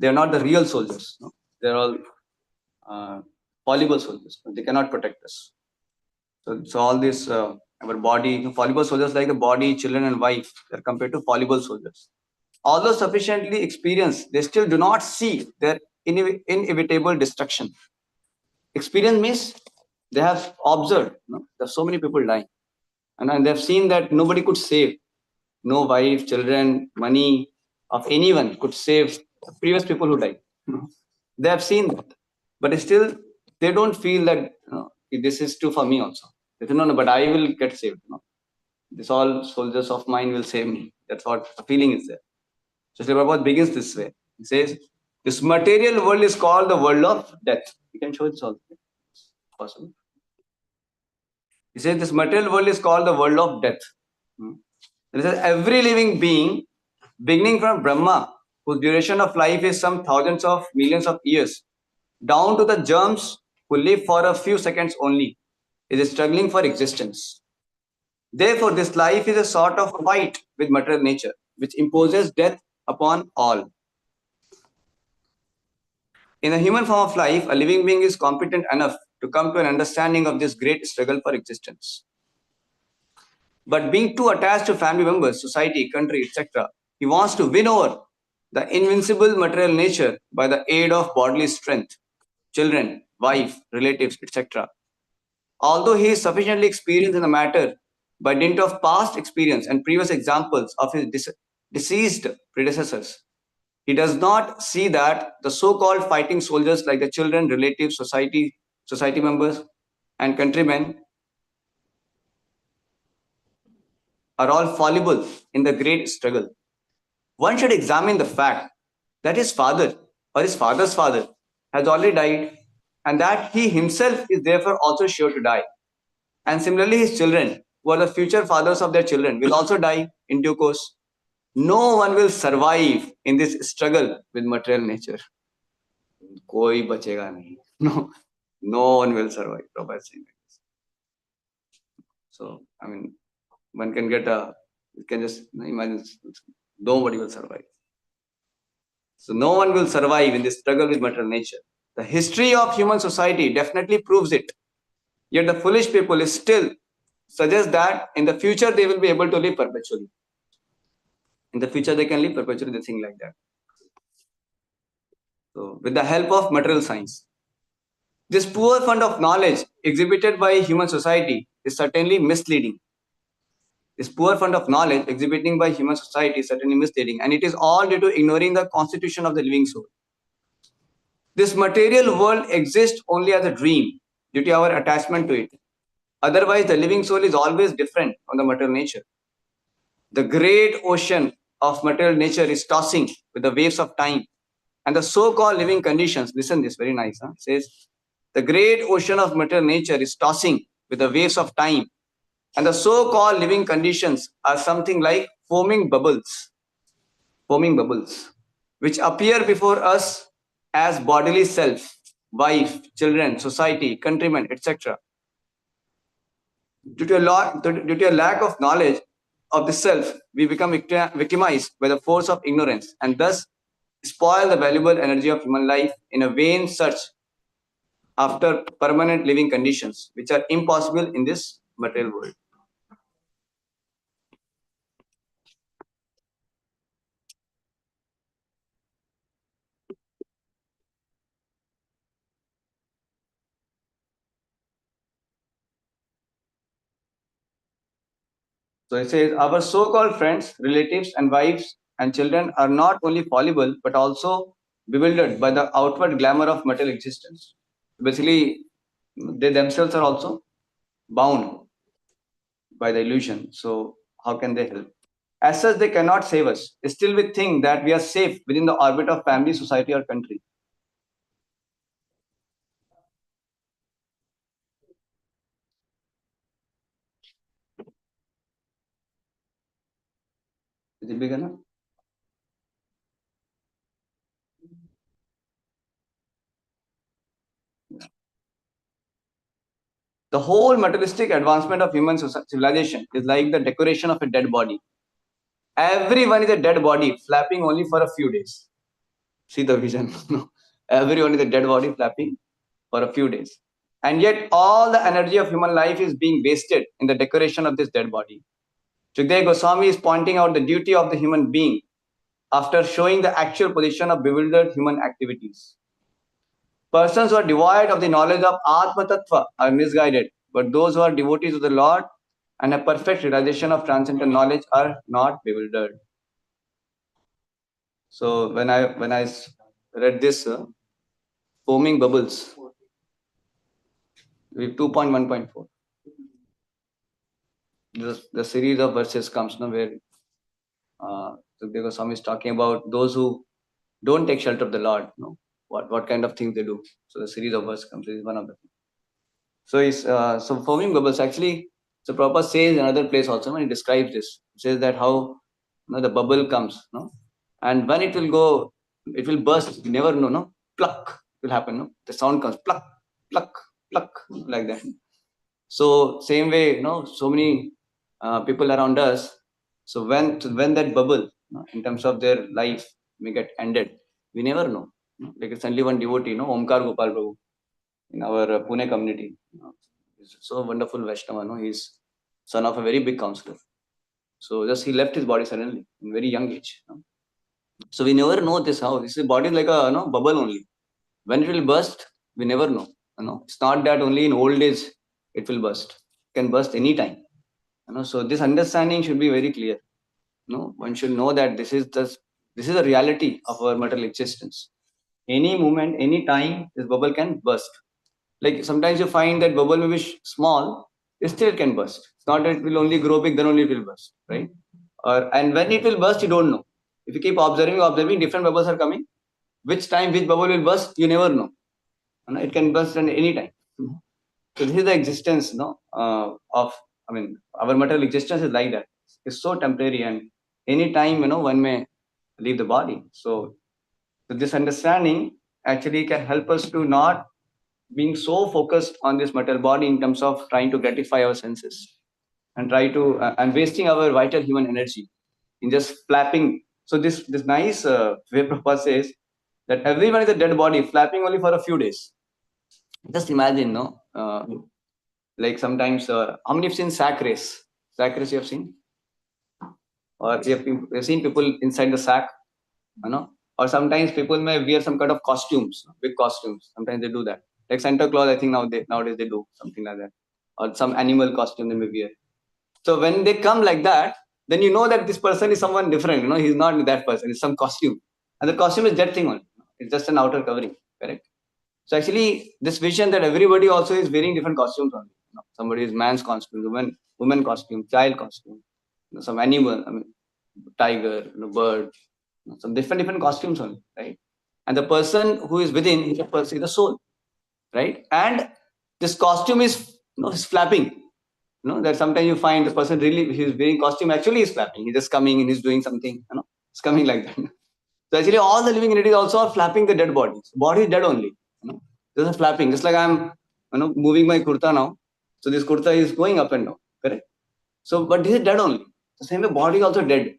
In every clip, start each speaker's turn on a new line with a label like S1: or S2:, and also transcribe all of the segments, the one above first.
S1: They are not the real soldiers. No? They are all fallible soldiers. They cannot protect us. So all this, our body, fallible soldiers like the body, children, and wife, they are compared to fallible soldiers. Although sufficiently experienced, they still do not see their inevitable destruction. Experience means they have observed. There are so many people dying, and they have seen that nobody could save. No wife, children, money of anyone could save the previous people who died. They have seen that, but still they don't feel that this is true for me also. They say, no, but I will get saved. This all soldiers of mine will save me. That's what the feeling is there. So Sri Prabhupada begins this way. He says, this material world is called the world of death. You can show this also. Possible. He says, this material world is called the world of death. He says, every living being, beginning from Brahma, whose duration of life is some thousands of millions of years, down to the germs who live for a few seconds only, is struggling for existence. Therefore, this life is a sort of fight with material nature, which imposes death upon all. In the human form of life, a living being is competent enough to come to an understanding of this great struggle for existence. But being too attached to family members, society, country, etc., he wants to win over the invincible material nature by the aid of bodily strength, children, wife, relatives, etc. Although he is sufficiently experienced in the matter by dint of past experience and previous examples of his deceased predecessors, he does not see that the so-called fighting soldiers like the children, relatives, society members, and countrymen are all fallible in the great struggle. One should examine the fact that his father or his father's father has already died, and that he himself is therefore also sure to die. And similarly, his children, who are the future fathers of their children, will also die in due course. No one will survive in this struggle with material nature. Koi bachega nahi. No one will survive. Prabhupada saying. So, I mean, one can get you can just imagine, nobody will survive. So no one will survive in this struggle with material nature. The history of human society definitely proves it. Yet the foolish people still suggest that in the future they will be able to live perpetually. In the future they can live perpetually, they think like that. So with the help of material science. This poor fund of knowledge exhibited by human society is certainly misleading. This poor fund of knowledge exhibiting by human society is certainly misleading, and it is all due to ignoring the constitution of the living soul. This material world exists only as a dream due to our attachment to it. Otherwise, the living soul is always different from the material nature. The great ocean of material nature is tossing with the waves of time, and the so-called living conditions, listen this, very nice, says, the great ocean of material nature is tossing with the waves of time, and the so-called living conditions are something like foaming bubbles, which appear before us as bodily self, wife, children, society, countrymen, etc. Due to a lack of knowledge of the self, we become victimized by the force of ignorance, and thus spoil the valuable energy of human life in a vain search after permanent living conditions, which are impossible in this material world. So it says, our so-called friends, relatives, and wives and children are not only fallible, but also bewildered by the outward glamour of material existence. Basically, they themselves are also bound by the illusion. So how can they help? As such, they cannot save us. Still, we think that we are safe within the orbit of family, society, or country. Is it big enough? The whole materialistic advancement of human civilization is like the decoration of a dead body. Everyone is a dead body, flapping only for a few days. See the vision. Everyone is a dead body flapping for a few days. And yet all the energy of human life is being wasted in the decoration of this dead body. Sukdev Goswami is pointing out the duty of the human being after showing the actual position of bewildered human activities. Persons who are devoid of the knowledge of Atma Tattva are misguided, but those who are devotees of the Lord and a perfect realization of transcendental knowledge are not bewildered. So when I read this foaming bubbles, with 2.1.4, the series of verses comes where Sukdev Goswami is talking about those who don't take shelter of the Lord. What kind of things they do. So the series of verses comes. This is one of them. So it's so foaming bubbles actually. So Prabhupada says in another place also when he describes this, he says that how the bubble comes, and when it will go, it will burst. You never know, pluck will happen. The sound comes pluck, pluck, pluck, like that. So same way, so many people around us. So when that bubble, in terms of their life, may get ended, we never know. Like it's only one devotee, Omkar Gopal Prabhu, in our Pune community. He's so wonderful Vaishnava. He's son of a very big counselor. So just he left his body suddenly in very young age. So we never know this how. This body is like a bubble only. When it will burst, we never know. It's not that only in old age it will burst. It can burst anytime. So this understanding should be very clear. One should know that this is the reality of our material existence. Any moment, any time, this bubble can burst. Like sometimes you find that bubble may be small, it still can burst. It's not that it will only grow big, then only it will burst, right? And when it will burst, you don't know. If you keep observing, different bubbles are coming. Which time, which bubble will burst, you never know. It can burst at any time. So this is the existence, of, our material existence is like that. It's so temporary, and any time, one may leave the body. So this understanding actually can help us to not being so focused on this material body in terms of trying to gratify our senses and try to and wasting our vital human energy in just flapping. So this nice way Prabhupada says that everyone is a dead body flapping only for a few days. Just imagine, like sometimes, how many have seen sack race? Sack race you have seen? Or you have seen people inside the sack, or sometimes people may wear some kind of costumes, big costumes. Sometimes they do that. Like Santa Claus, I think nowadays they do something like that. Or some animal costume they may wear. So when they come like that, then you know that this person is someone different. He's not that person. It's some costume. And the costume is that thing only. It's just an outer covering. Correct? So actually, this vision that everybody also is wearing different costumes only. Somebody is man's costume, woman costume, child costume, some animal, tiger, bird, some different costumes only, right? And the person who is within is the soul, right? And this costume is, is flapping. That sometimes you find the person really he's wearing costume actually is flapping. He's just coming and he's doing something. It's coming like that. So actually, all the living entities also are flapping the dead bodies. Body is dead only. There's a flapping. Just like I'm, moving my kurta now. So this kurta is going up and down. Correct. So, but this is dead only. The same way, body is also dead.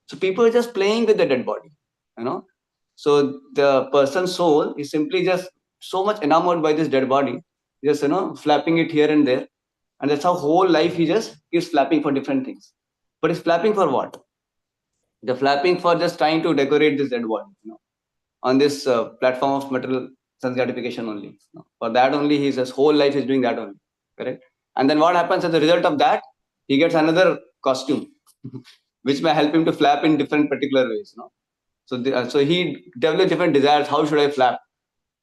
S1: So people are just playing with the dead body. So the person's soul is simply just so much enamored by this dead body, just flapping it here and there, and that's how whole life he just keeps flapping for different things. But he's flapping for what? The flapping for just trying to decorate this dead body, on this platform of material sense gratification only. For that only, his whole life is doing that only. Correct. And then what happens as a result of that? He gets another costume, which may help him to flap in different particular ways. So he develops different desires. How should I flap?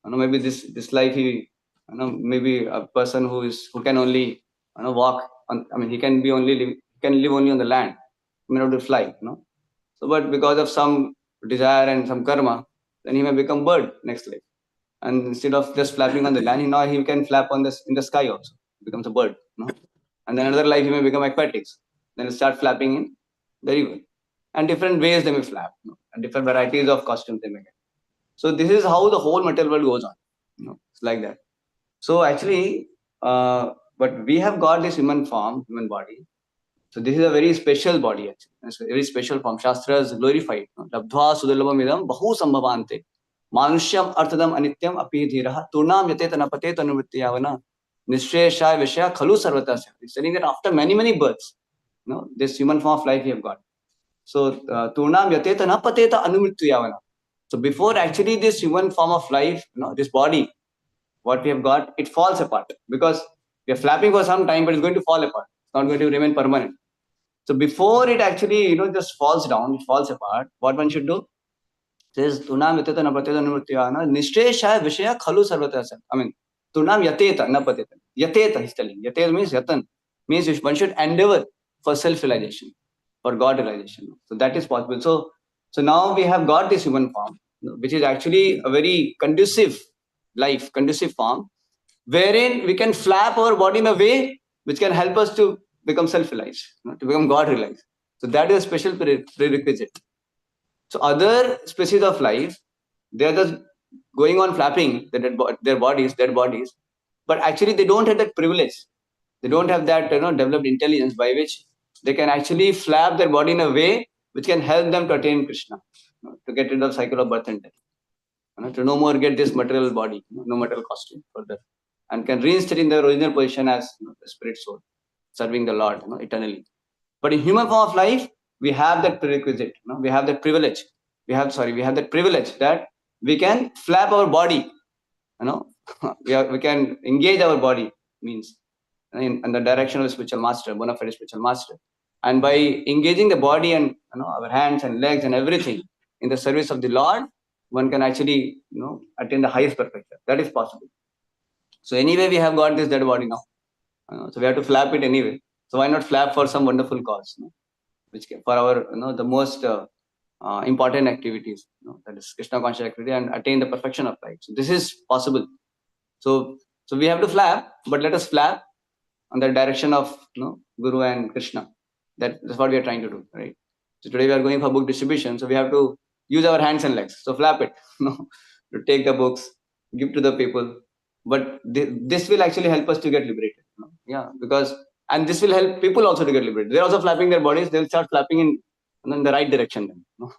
S1: Maybe this life he, maybe a person who can only walk on. He can live only on the land. He may not to fly. So, but because of some desire and some karma, then he may become bird next life. And instead of just flapping on the land, now he can flap in the sky also. Becomes a bird. And then another life he may become aquatics. Then he'll start flapping in the river. And different ways they may flap. And different varieties of costumes they may get. So this is how the whole material world goes on. It's like that. So actually, but we have got this human form, human body. So this is a very special body actually. It's a very special form. Shastras glorified. Labdhva sudalabam idam bahu sambhavante. Manushyam arthadam anityam api dhiraha turnam yateta napate tanuvrittiyavana nishresha vishya khalu sarvata. It's saying that after many, many births, this human form of life we have got. So, turnam yateta napateta anumrittiyavana. So, before actually this human form of life, this body, what we have got, it falls apart because we are flapping for some time, but it's going to fall apart. It's not going to remain permanent. So before it actually, just falls down, it falls apart, what one should do? Says, Tunam yateta napateta nivrittiyana, nishteshaya vishaya khalu sarvata. I mean, Tunam yateta napateta. Yateta, he's telling. Yateta means yatan. Means one should endeavor for self-realization, for God realization. So that is possible. So now we have got this human form, which is actually a very conducive life, conducive form, wherein we can flap our body in a way which can help us to become self-realized, to become God-realized. So that is a special prerequisite. So other species of life, they are just going on flapping their bodies, dead bodies, but actually they don't have that privilege. They don't have that developed intelligence by which they can actually flap their body in a way which can help them to attain Krishna, to get rid of the cycle of birth and death, to no more get this material body, no material costume further, and can reinstate in their original position as the spirit soul, serving the Lord eternally. But in human form of life, we have that prerequisite, we have that privilege. We have that privilege that we can flap our body, we can engage our body, means in the direction of the spiritual master, bona fide spiritual master. And by engaging the body and our hands and legs and everything in the service of the Lord, one can actually attain the highest perfection. That is possible. So anyway, we have got this dead body now. So we have to flap it anyway. So why not flap for some wonderful cause, which can, for our the most important activities, that is Krishna conscious activity, and attain the perfection of life. So this is possible. So we have to flap, but let us flap on the direction of Guru and Krishna. That's what we are trying to do, right? So today we are going for book distribution, so we have to use our hands and legs. So flap it, to take the books, give to the people. But this will actually help us to get liberated. Yeah, because and this will help people also to get liberated. They're also flapping their bodies. They'll start flapping in the right direction. Then,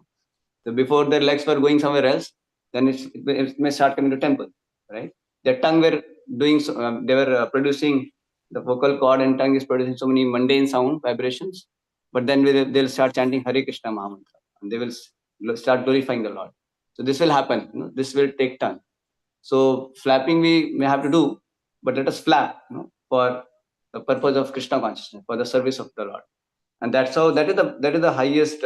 S1: so before their legs were going somewhere else, then it may start coming to temple, right? Their tongue were doing. They were producing the vocal cord, and tongue is producing so many mundane sound vibrations. But then they'll start chanting Hare Krishna Mahamantra, and they will start glorifying the Lord. So this will happen. This will take time. So flapping we may have to do, but let us flap for the purpose of Krishna consciousness, for the service of the Lord. And that's how that is the highest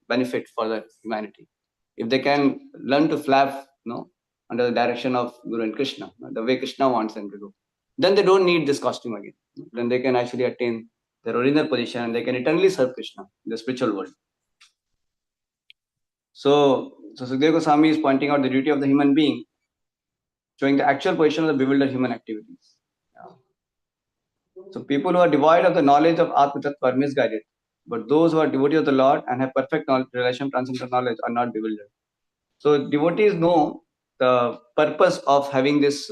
S1: benefit for the humanity. If they can learn to flap under the direction of Guru and Krishna, the way Krishna wants them to do, then they don't need this costume again. Then they can actually attain their original position and they can eternally serve Krishna in the spiritual world. So Sukadeva Goswami is pointing out the duty of the human being, showing the actual position of the bewildered human activities. Yeah. So people who are devoid of the knowledge of Atma Tattva are misguided, but those who are devotees of the Lord and have perfect knowledge, relation, transcendental knowledge are not bewildered. So devotees know the purpose of having this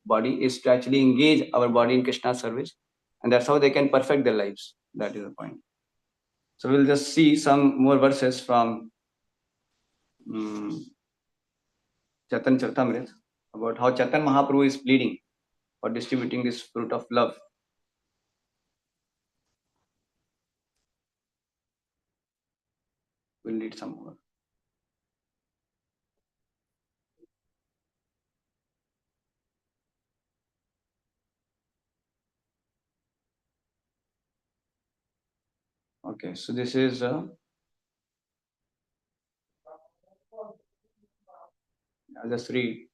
S1: body is to actually engage our body in Krishna's service, and that's how they can perfect their lives. That is the point. So we'll just see some more verses from Chaitanya Charitamrita about how Chaitanya Mahaprabhu is pleading for distributing this fruit of love. We'll read some more. Okay, so this is I'll just read.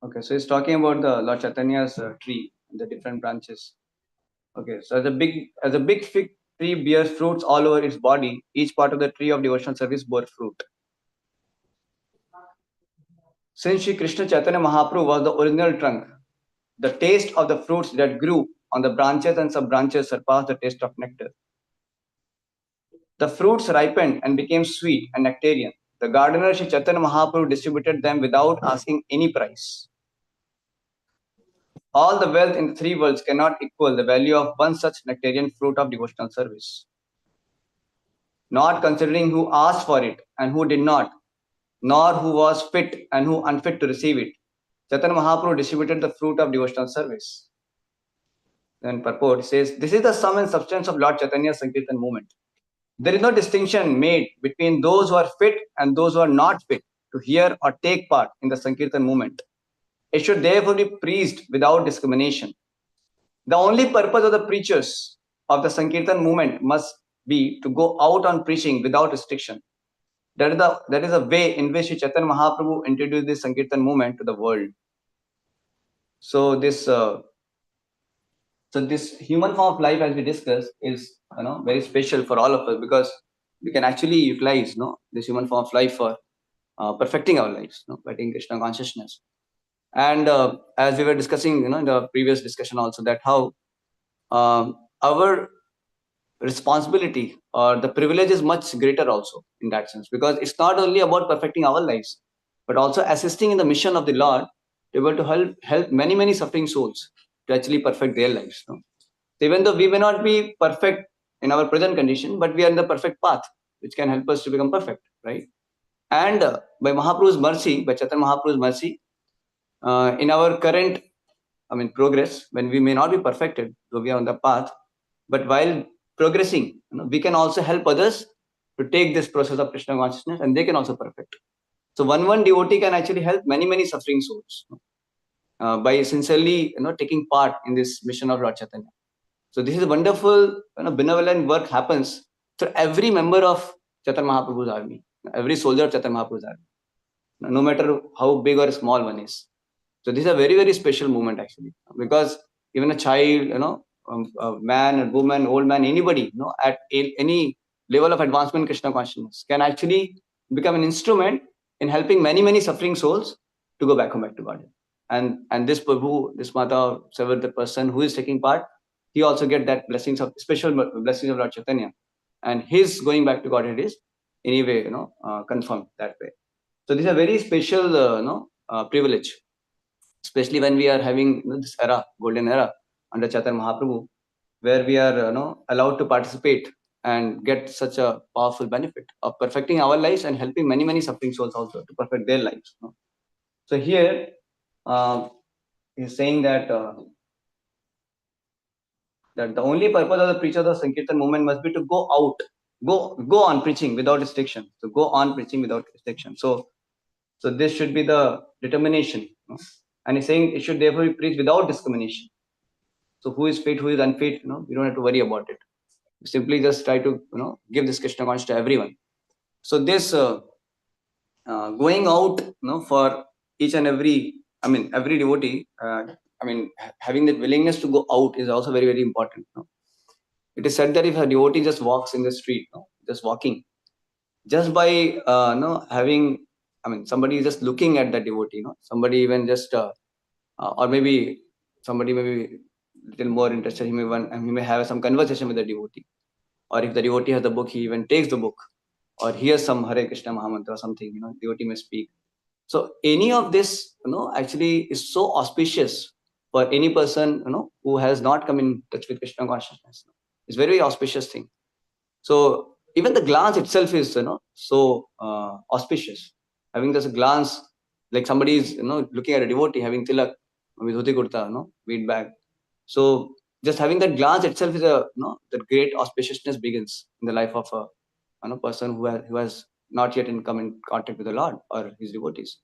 S1: Okay, so it's talking about the Lord Chaitanya's tree, the different branches. Okay, so as a big fig tree bears fruits all over its body, each part of the tree of devotional service bore fruit. Since Sri Krishna Chaitanya Mahaprabhu was the original trunk, the taste of the fruits that grew on the branches and sub-branches surpassed the taste of nectar. The fruits ripened and became sweet and nectarian. The gardener Sri Chaitanya Mahaprabhu distributed them without asking any price. All the wealth in the three worlds cannot equal the value of one such nectarian fruit of devotional service. Not considering who asked for it and who did not, nor who was fit and who unfit to receive it, Chaitanya Mahaprabhu distributed the fruit of devotional service. Then purport says, this is the sum and substance of Lord Chaitanya's Sankirtan movement. There is no distinction made between those who are fit and those who are not fit to hear or take part in the Sankirtan movement. It should therefore be preached without discrimination. The only purpose of the preachers of the Sankirtan movement must be to go out on preaching without restriction. That is the way in which Chaitanya Mahaprabhu introduced this Sankirtan movement to the world. So this human form of life, as we discussed, is very special for all of us, because we can actually utilize this human form of life for perfecting our lives, by taking Krishna consciousness. And as we were discussing, in the previous discussion also, that how our responsibility or the privilege is much greater also in that sense, because it's not only about perfecting our lives, but also assisting in the mission of the Lord, able to help many suffering souls to actually perfect their lives. So even though we may not be perfect in our present condition, but we are in the perfect path, which can help us to become perfect, right? And by Mahaprabhu's mercy, by Chaitanya Mahaprabhu's mercy, in our current, progress, when we may not be perfected, though we are on the path, but while progressing, we can also help others to take this process of Krishna consciousness, and they can also perfect. So one devotee can actually help many suffering souls by sincerely taking part in this mission of Lord Chaitanya. So this is a wonderful benevolent work happens to every member of Chaitanya Mahaprabhu's army, every soldier of Chaitanya Mahaprabhu's army, no matter how big or small one is. So this is a very special movement actually, because even a child, a man, a woman, old man, anybody, at any level of advancement in Krishna consciousness can actually become an instrument in helping many suffering souls to go back home, back to God. And this Prabhu, this Mata, several the person who is taking part, he also get that special blessings of Lord Chaitanya, and his going back to Godhead is anyway, confirmed that way. So this is a very special, privilege, especially when we are having this era, golden era under Chaitanya Mahaprabhu, where we are allowed to participate and get such a powerful benefit of perfecting our lives and helping many suffering souls also to perfect their lives. So here he's saying that that the only purpose of the preacher of the Sankirtan movement must be to go on preaching without restriction. So go on preaching without restriction. So this should be the determination. And he's saying it should therefore be preached without discrimination. So who is fit, who is unfit, we don't have to worry about it. We simply just try to give this Krishna consciousness to everyone. So this going out for each and every devotee, having that willingness to go out is also very important. It is said that if a devotee just walks in the street, just walking, just by having, somebody is just looking at that devotee, somebody even just or maybe somebody may be little more interested, he may have some conversation with the devotee, or if the devotee has the book, he even takes the book, or hears some Hare Krishna Mahamantra or something, devotee may speak. So any of this actually is so auspicious for any person who has not come in touch with Krishna consciousness. It's very auspicious thing. So even the glance itself is so auspicious. Having just a glance, like somebody is looking at a devotee having tilak with dhoti kurta, weed bag. So just having that glance itself is that great auspiciousness begins in the life of a person who has not yet come in contact with the Lord or his devotees.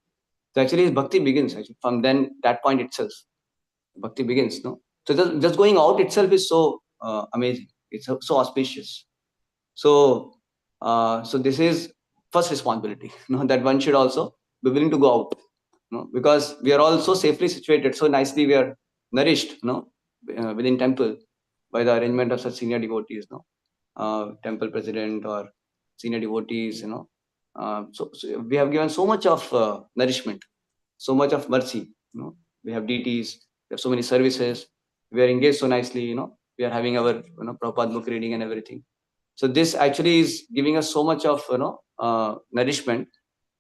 S1: So actually his bhakti begins actually from that point itself. Bhakti begins. So just going out itself is so amazing. It's so auspicious. So this is first responsibility, that one should also be willing to go out, because we are all so safely situated, so nicely we are nourished, within temple by the arrangement of such senior devotees, temple president or senior devotees, so we have given so much of nourishment, so much of mercy, we have deities, we have so many services, we are engaged so nicely, we are having our Prabhupada book reading and everything. So this actually is giving us so much of nourishment,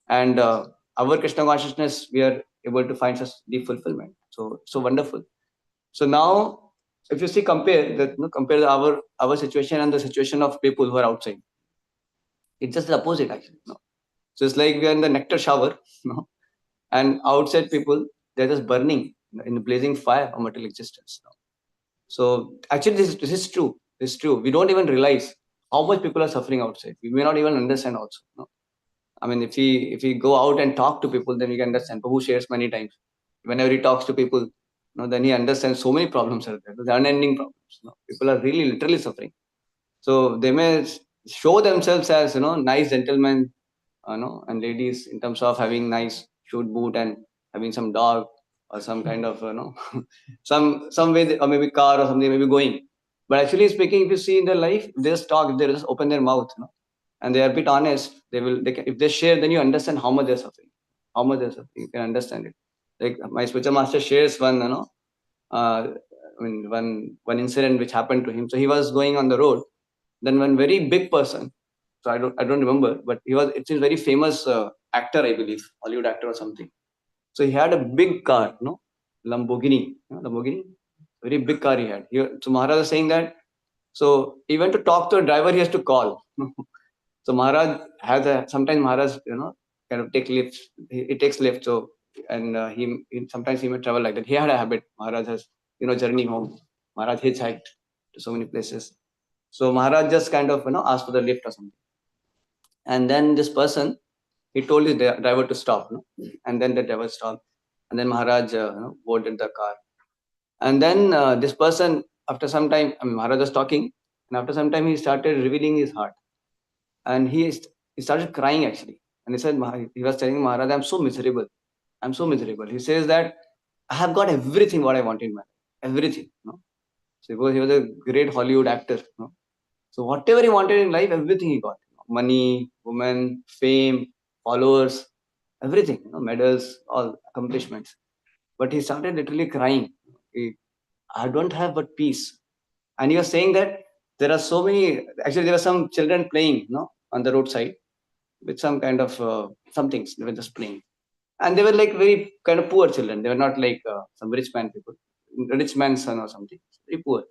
S1: and our Krishna consciousness, we are able to find such deep fulfillment. So wonderful. So now, if you see, compare our situation and the situation of people who are outside. It's just the opposite, actually. So it's like we are in the nectar shower, and outside people, they're just burning in the blazing fire of material existence. So actually, this is true. This is true. We don't even realize how much people are suffering outside. We may not even understand also. I mean, if we go out and talk to people, then we can understand. Prabhu shares many times. Whenever he talks to people, then he understands so many problems are there. The unending problems. People are really literally suffering. So they may show themselves as nice gentlemen, and ladies, in terms of having nice shoot boot and having some dog or some kind of some way or maybe car or something maybe going. But actually speaking, if you see in their life, they just talk, if they just open their mouth, and they are a bit honest, if they share, then you understand how much they're suffering, you can understand it. Like my spiritual master shares one, I mean, one incident which happened to him. So he was going on the road, then one very big person, so I don't remember, but it's a very famous actor, I believe, Hollywood actor or something. So he had a big car, Lamborghini, very big car he had. So Maharaj was saying that, so even to talk to a driver, he has to call. So Maharaj sometimes Maharaj, kind of take lifts. He takes lift. So, and sometimes he may travel like that. He had a habit. Maharaj has, journey home. Maharaj hitchhiked to so many places. So Maharaj just kind of, asked for the lift or something. And then this person, he told his driver to stop, and then the driver stopped. And then Maharaj boarded the car. And then this person, after some time, Maharaj was talking, and after some time, he started revealing his heart. And he started crying, actually. And he was telling Maharaj, I'm so miserable. I'm so miserable. He says that I have got everything what I wanted in my life. Everything. So he was a great Hollywood actor. So whatever he wanted in life, everything he got. Money, women, fame, followers, everything. Medals, all accomplishments. But he started literally crying. I don't have but peace. And he was saying that there are so many. Actually, there were some children playing, on the roadside with some kind of some things. They were just playing, and they were like very kind of poor children. They were not like some rich man's son or something. Very poor.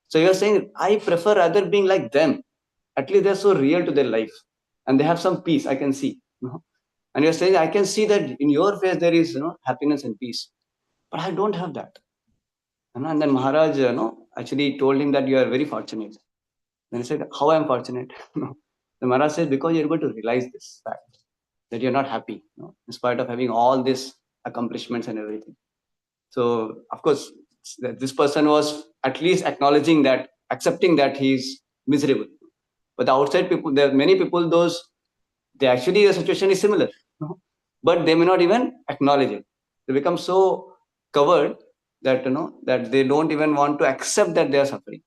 S1: So he was saying, I prefer rather being like them. At least they're so real to their life, and they have some peace. I can see. And you're saying, I can see that in your face there is, happiness and peace, but I don't have that. And then Maharaj, actually told him that you are very fortunate. Then he said, how I am fortunate? The Maharaj said, because you're able to realize this fact that you're not happy, in spite of having all these accomplishments and everything. So of course, this person was at least acknowledging that, accepting that he's miserable. But the outside people, there are many people, they actually, the situation is similar, but they may not even acknowledge it. They become so covered that that they don't even want to accept that they are suffering.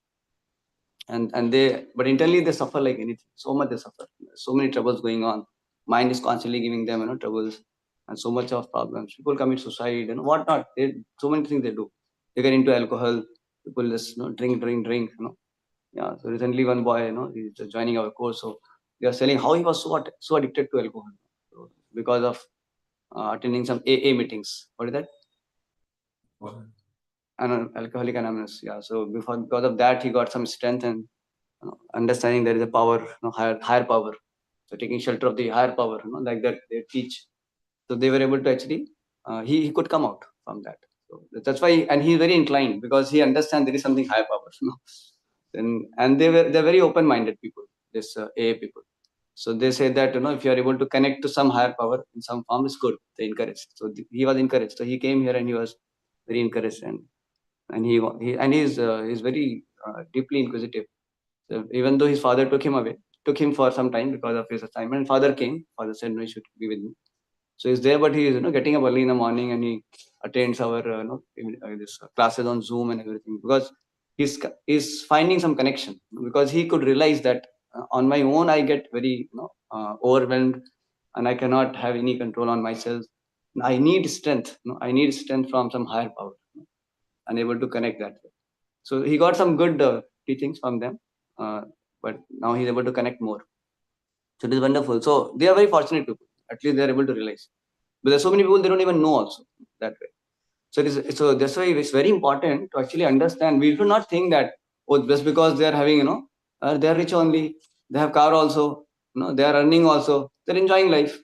S1: But internally they suffer like anything. So much they suffer. So many troubles going on. Mind is constantly giving them troubles, and so much of problems. People commit suicide and whatnot. So many things they do. They get into alcohol. People just drink. Yeah. So recently one boy, he's just joining our course. So they are saying how he was so addicted to alcohol, so because of attending some AA meetings. What is that? Alcoholic Anonymous. Yeah. So because of that, he got some strength and understanding there is a power, higher power. So taking shelter of the higher power, like that they teach. So they were able to actually, he could come out from that. So that's why, and he's very inclined because he understands there is something higher power. And they're very open-minded people. This AA people. So they say that if you are able to connect to some higher power in some form, is good. They encourage. So he was encouraged. So he came here and he was very encouraged, and he's very deeply inquisitive. So even though his father took him for some time because of his assignment. Father came. Father said, no, you should be with me. So he's there, but he is getting up early in the morning and he attends our this classes on Zoom and everything because he's finding some connection because he could realize that on my own I get very overwhelmed and I cannot have any control on myself. I need strength. I need strength from some higher power. Unable to connect that. So he got some good teachings from them, but now he's able to connect more. So it is wonderful. So they are very fortunate people. At least they are able to realize. But there's so many people they don't even know also that way. So that's why it's very important to actually understand. We should not think that, oh, just because they are having, they are rich only, they have car also, they are earning also, they're enjoying life.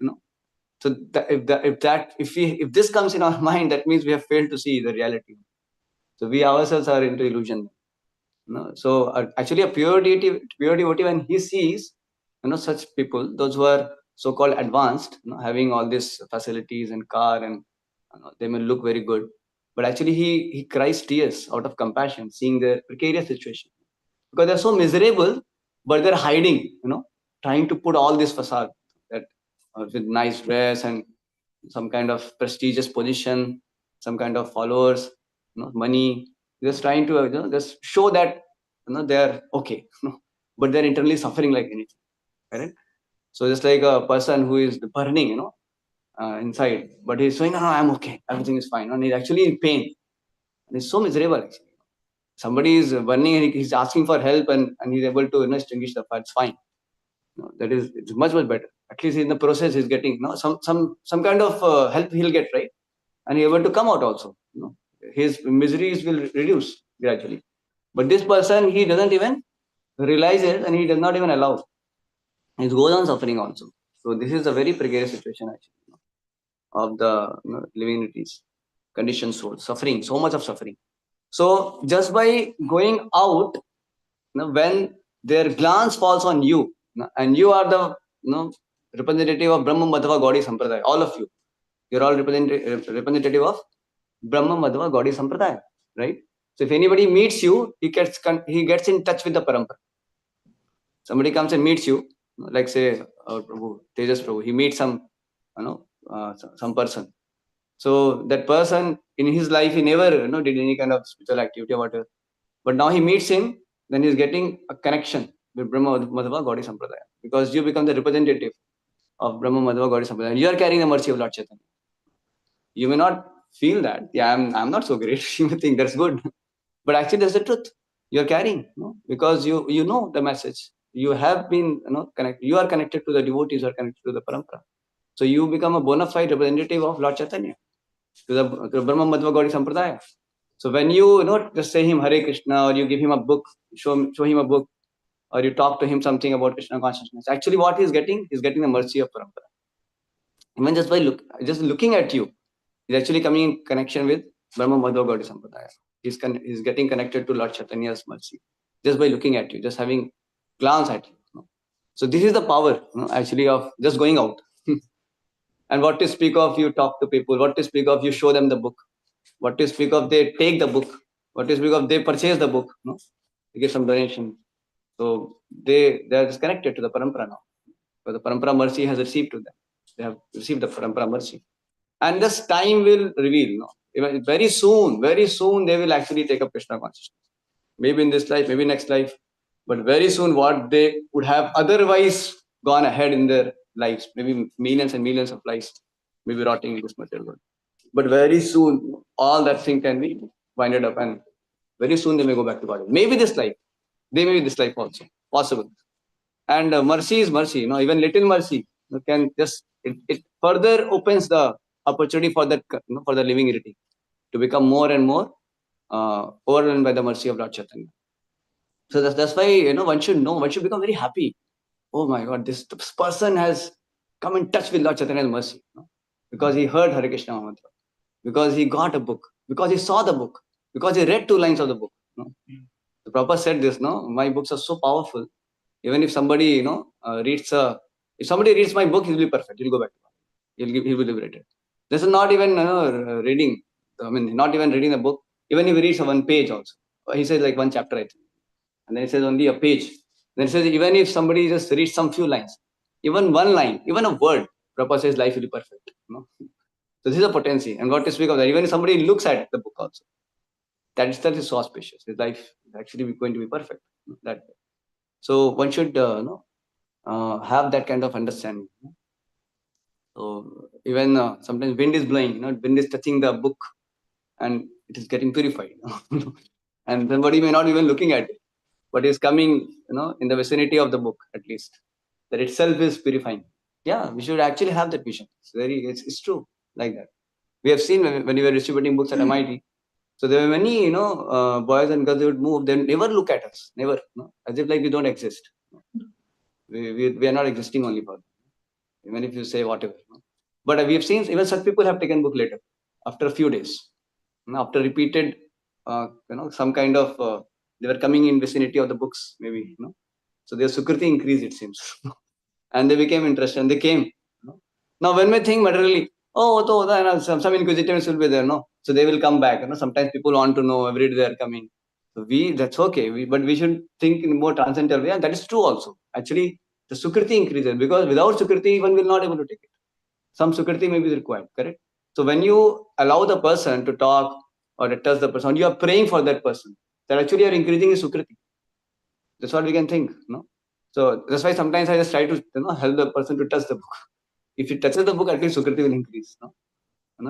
S1: So if this comes in our mind, that means we have failed to see the reality. So we ourselves are into illusion. So actually, a pure devotee, when he sees, such people, those who are so-called advanced, having all these facilities and car, and they may look very good, but actually he cries tears out of compassion, seeing their precarious situation, because they're so miserable, but they're hiding, trying to put all this facade, that with nice dress and some kind of prestigious position, some kind of followers, money, just trying to just show that they're okay, but they're internally suffering like anything, correct? So just like a person who is burning, inside, but he's saying, no, no, I'm okay, everything is fine, and he's actually in pain, and he's so miserable actually. Somebody is burning and he's asking for help, and he's able to extinguish the fire. It's fine. That is, it's much better. At least in the process, he's getting some kind of help he'll get, right, and he's able to come out also. His miseries will reduce gradually. But this person, he doesn't even realize it, and he does not even allow. He goes on suffering also. So this is a very precarious situation actually, of the living entities, conditioned souls, suffering, so much of suffering. So just by going out, when their glance falls on you, and you are the representative of Brahma Madhava Gaudiya Sampradaya, all of you, you're all representative of Brahma Madhava Gaudiya Sampradaya, right? So if anybody meets you, he gets in touch with the parampara. Somebody comes and meets you, like say Prabhu, Tejas Prabhu, he meets some, some person. So that person in his life, he never did any kind of spiritual activity or whatever. But now he meets him, then he's getting a connection with Brahma Madhava Gaudiya Sampradaya, because you become the representative of Brahma Madhava Gaudiya Sampradaya, and you are carrying the mercy of Lord Chaitanya. You may not feel that, yeah, I'm not so great. You may think that's good, but actually that's the truth. You're carrying, because you know the message. You have been connected. You are connected to the devotees, or connected to the parampara. So you become a bona fide representative of Lord Chaitanya, to the Brahma Madhva Gaudiya Sampradaya. So when you just say him Hare Krishna, or you give him a book, show him a book, or you talk to him something about Krishna consciousness, actually what he's getting the mercy of parampara. Even just by looking at you, he's actually coming in connection with Brahma Madhva Gaudiya Sampradaya. He's getting connected to Lord Chaitanya's mercy just by looking at you, just having glance at you. So this is the power, actually, of just going out. And what to speak of, you talk to people. What to speak of, you show them the book. What to speak of, they take the book. What to speak of, they purchase the book. They give some donation. So they are just connected to the parampara now. But the parampara mercy has received to them. They have received the parampara mercy. And this time will reveal. Very soon, they will actually take up Krishna consciousness. Maybe in this life, maybe next life. But very soon, what they would have otherwise gone ahead in their lives, maybe millions and millions of lives, maybe rotting in this material world. But very soon, all that thing can be winded up, and very soon they may go back to body. Maybe this life, they may be this life also, possible. And mercy is mercy. Even little mercy can just it further opens the opportunity for that for the living entity to become more and more overwhelmed by the mercy of Lord Chaitanya. So that's why one should become very happy. Oh my God, this person has come in touch with Lord Chaitanya's mercy, because he heard Hare Krishna mantra, because he got a book, because he saw the book, because he read 2 lines of the book. The Prabhupada said this, my books are so powerful. Even if somebody if somebody reads my book, he'll be perfect. He'll go back. He'll be liberated. This is not even reading. I mean, not even reading the book. Even if he reads one page also, he says like one chapter, I think, and then it says only a page. Then it says even if somebody just reads some few lines, even one line, even a word, Prabhupada says life will be perfect. So this is a potency, and what to speak of that? Even if somebody looks at the book also, that itself is so auspicious. His life is actually going to be perfect. That way. So one should have that kind of understanding. So even sometimes wind is blowing, wind is touching the book, and it is getting purified. And somebody may not even looking at it, but is coming, in the vicinity of the book at least. That itself is purifying. Yeah, we should actually have that vision. It's true like that. We have seen when we were distributing books at MIT. So there were many, boys and girls, they would move. They never look at us, never, as if like we don't exist. We are not existing only for them, even if you say whatever. But we have seen even such people have taken book later, after a few days, after repeated, some kind of, they were coming in vicinity of the books, maybe, so their sukriti increased, it seems, and they became interested and they came. Now, when we think materially, some inquisitiveness will be there, no? So they will come back. Sometimes people want to know every day they are coming. So that's okay. But we should think in a more transcendental way, and that is true also. Actually, the sukriti increases because without sukriti, one will not able to take it. Some sukriti may be required, correct? So when you allow the person to talk or to touch the person, you are praying for that person. That actually you are increasing his sukriti. That's what we can think, no? So that's why sometimes I just try to help the person to touch the book. If he touches the book, at least sukriti will increase.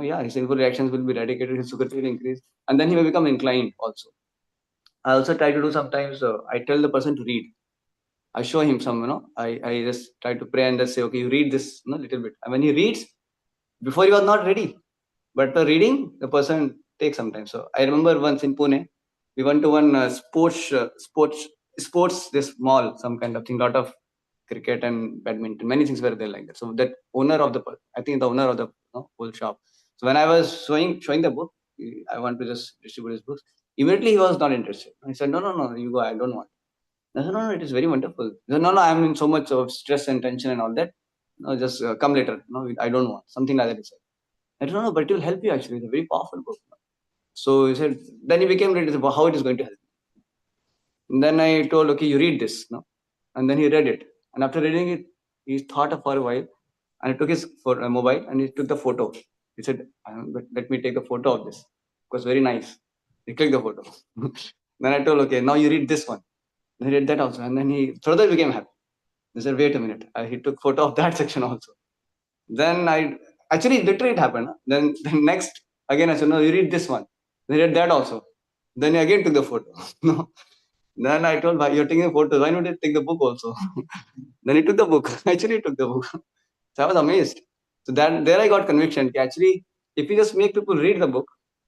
S1: Yeah, his sinful reactions will be eradicated, his sukriti will increase, and then he may become inclined also. I also try to do sometimes, I tell the person to read. I show him some, I just try to pray and just say, okay, you read this little bit. And when he reads, before he was not ready, but the reading, the person takes some time. So I remember once in Pune, we went to one sports, this mall, some kind of thing, lot of cricket and badminton, many things were there like that. So that owner of the whole shop. So when I was showing the book, I want to just distribute his books. Immediately he was not interested. I said, no, you go, I don't want. I said, no, it is very wonderful. He said, no, I'm in so much of stress and tension and all that. No, just come later. No, I don't want. Something like that he said. I don't know, but it will help you actually. It's a very powerful book. So he said, then he became ready about how it is going to help. And then I told, okay, you read this. And then he read it. And after reading it, he thought for a while and he took his mobile and he took the photo. He said, let me take a photo of this. It was very nice. He clicked the photo. Then I told, okay, now you read this one. Then he read that also. And then he further became happy. He said, wait a minute. He took photo of that section also. Then literally it happened. Then next, again, I said, no, you read this one. Then he read that also. Then he again took the photo. No. Then I told, you're taking a photo. Why not you take the book also? Then he took the book. Actually, he took the book. So I was amazed. So there I got conviction. Actually, if you just make people read the book,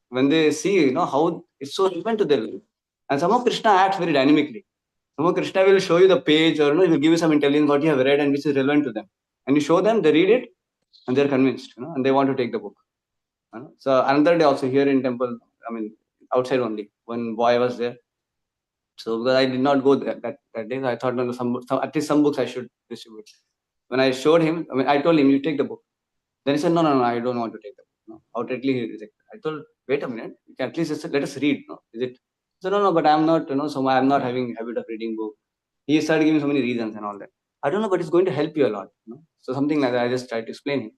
S1: when they see, how it's so relevant to their life. And somehow Krishna acts very dynamically. Somehow Krishna will show you the page or he will give you some intelligence what you have read and which is relevant to them. And you show them, they read it, and they're convinced, and they want to take the book. So another day also here in temple, outside only, one boy was there. So because I did not go that day, I thought at least some books I should distribute. When I showed him, I told him, you take the book. Then he said, no, I don't want to take the book. Outrightly he rejected. I told, wait a minute, you can at least let us read. Is it? So no, but I'm not, so I'm not having habit of reading book. He started giving so many reasons and all that. I don't know, but it's going to help you a lot. So something like that, I just tried to explain him.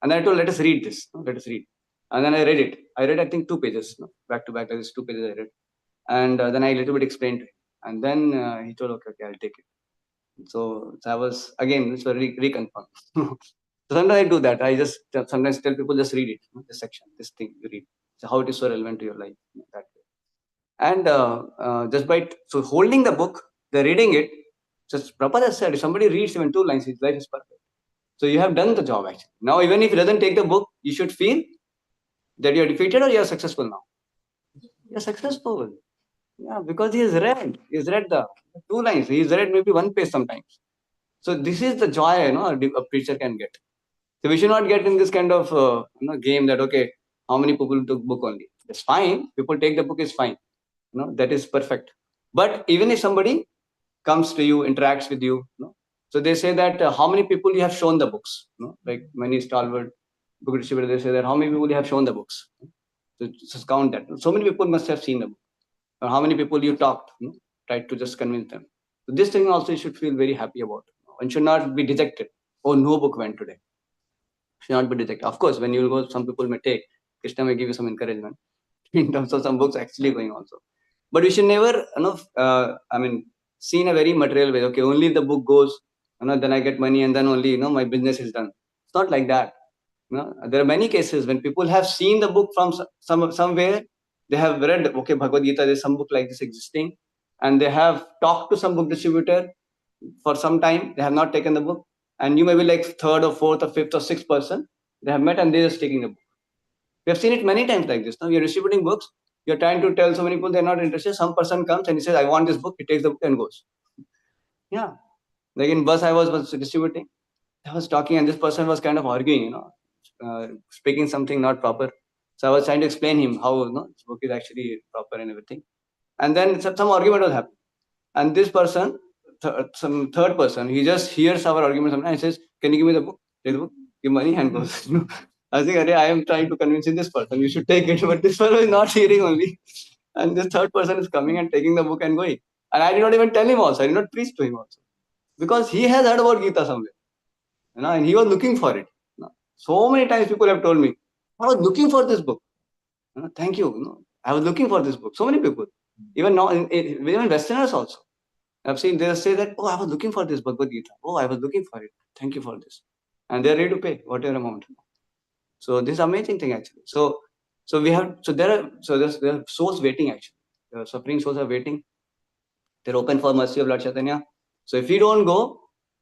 S1: And then I told, let us read this. Let us read. And then I read it. I read, I think, 2 pages. Back to back, like this 2 pages I read. And then I a little bit explained to him. And then he told, okay, I'll take it. So I was, again, it's very reconfirmed. So sometimes I do that. I just sometimes tell people, just read it. This section, this thing, you read. So how it is so relevant to your life. That way. And just by holding the book, they're reading it. Just Prabhupada said, if somebody reads even 2 lines, his life is perfect. So you have done the job actually. Now, even if he doesn't take the book, you should feel that you're defeated or you're successful now. You're successful. Yeah, because he has read. He's read the 2 lines. He's read maybe 1 page sometimes. So this is the joy, a preacher can get. So we should not get in this kind of game that, okay, how many people took book only. It's fine. People take the book is fine. That is perfect. But even if somebody comes to you, interacts with you, so they say that how many people you have shown the books, like many stalwart book distributors, they say that how many people you have shown the books. So just count that. So many people must have seen the book. Or how many people you talked, tried to just convince them. So this thing also you should feel very happy about. One should not be dejected. Oh, no book went today. Should not be dejected. Of course, when you go, some people may take. Krishna may give you some encouragement in terms of some books actually going also. But we should never, see in a very material way. Okay, only the book goes, then I get money and then only, my business is done. It's not like that. There are many cases when people have seen the book from somewhere. They have read, okay, Bhagavad Gita, there's some book like this existing. And they have talked to some book distributor for some time. They have not taken the book. And you may be like 3rd or 4th or 5th or 6th person. They have met and they're just taking the book. We have seen it many times like this. Now we are distributing books. You're trying to tell so many people they're not interested. Some person comes and he says, I want this book. He takes the book and goes. Yeah. Like in bus, I was distributing. I was talking and this person was kind of arguing, speaking something not proper. So I was trying to explain him how this book is actually proper and everything. And then some argument was happening. And this person, some third person, he just hears our argument sometimes and says, can you give me the book? Take the book, give money and goes. I think, I am trying to convince this person, you should take it. But this fellow is not hearing only. And this third person is coming and taking the book and going. And I did not even tell him also. I did not preach to him also. Because he has heard about Gita somewhere. And he was looking for it. So many times people have told me, I was looking for this book. Thank you. I was looking for this book. So many people. Even now, even Westerners also. I've seen they say that, oh, I was looking for this Bhagavad Gita. Oh, I was looking for it. Thank you for this. And they're ready to pay whatever amount. So this is amazing thing actually. So there are souls waiting actually. The suffering souls are waiting. They're open for mercy of Lord Chaitanya. So if we don't go,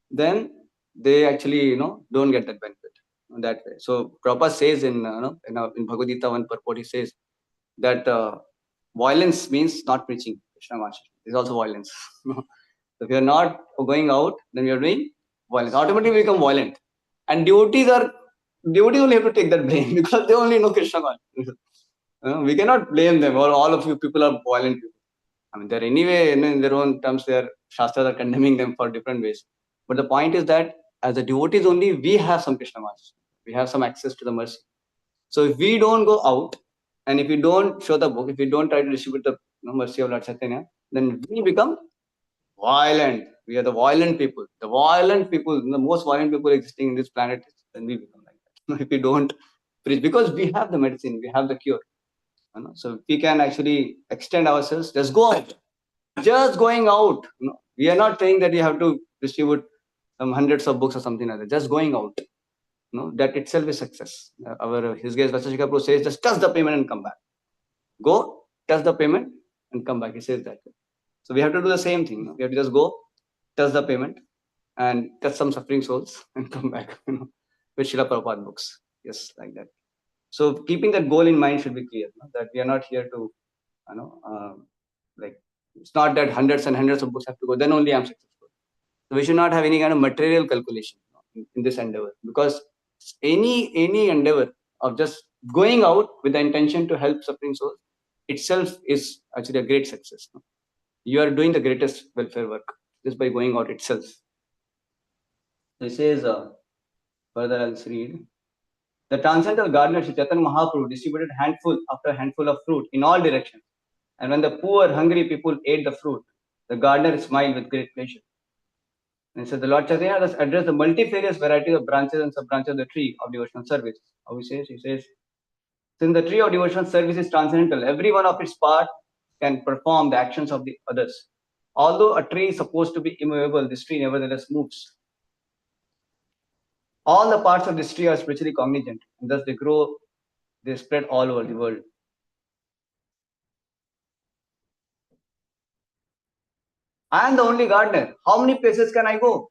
S1: then they actually don't get that benefit that way. So Prabhupada says in Bhagavad Gita one purport, he says that violence means not preaching Krishna consciousness. It's also violence. If you are not going out, then you are doing violence. Automatically we become violent. And devotees only have to take that blame because they only know Krishna consciousness. We cannot blame them or all of you people are violent people. I mean, they're anyway in their own terms, their shastras are condemning them for different ways. But the point is that as a devotees only, we have some Krishna consciousness. We have some access to the mercy. So if we don't go out and if we don't show the book, if we don't try to distribute the mercy of Lord Chaitanya, then we become violent. We are the violent people. The most violent people existing in this planet, then we become like that. If we don't preach, because we have the medicine, we have the cure. So we can actually extend ourselves. Just go out. Just going out. We are not saying that you have to distribute some hundreds of books or something like that. Just going out. That itself is success. His guest Vasashika Prabhu says, just touch the payment and come back. Go, touch the payment and come back. He says that. So we have to do the same thing. We have to just go, touch the payment and touch some suffering souls and come back. With Srila Prabhupada books. Yes, like that. So keeping that goal in mind should be clear. That we are not here to, it's not that hundreds and hundreds of books have to go. Then only I'm successful. So we should not have any kind of material calculation in this endeavor, because any endeavor of just going out with the intention to help suffering souls itself is actually a great success. You are doing the greatest welfare work just by going out itself. This is further I'll read. The transcendental gardener Sri Chaitanya Mahaprabhu distributed handful after handful of fruit in all directions. And when the poor, hungry people ate the fruit, the gardener smiled with great pleasure. And so the Lord Chaitanya thus addressed the multifarious variety of branches and sub-branches of the tree of devotional service. How he says? He says, since the tree of devotional service is transcendental, every one of its parts can perform the actions of the others. Although a tree is supposed to be immovable, this tree nevertheless moves. All the parts of this tree are spiritually cognizant, and thus they grow, they spread all over the world. I am the only gardener. How many places can I go?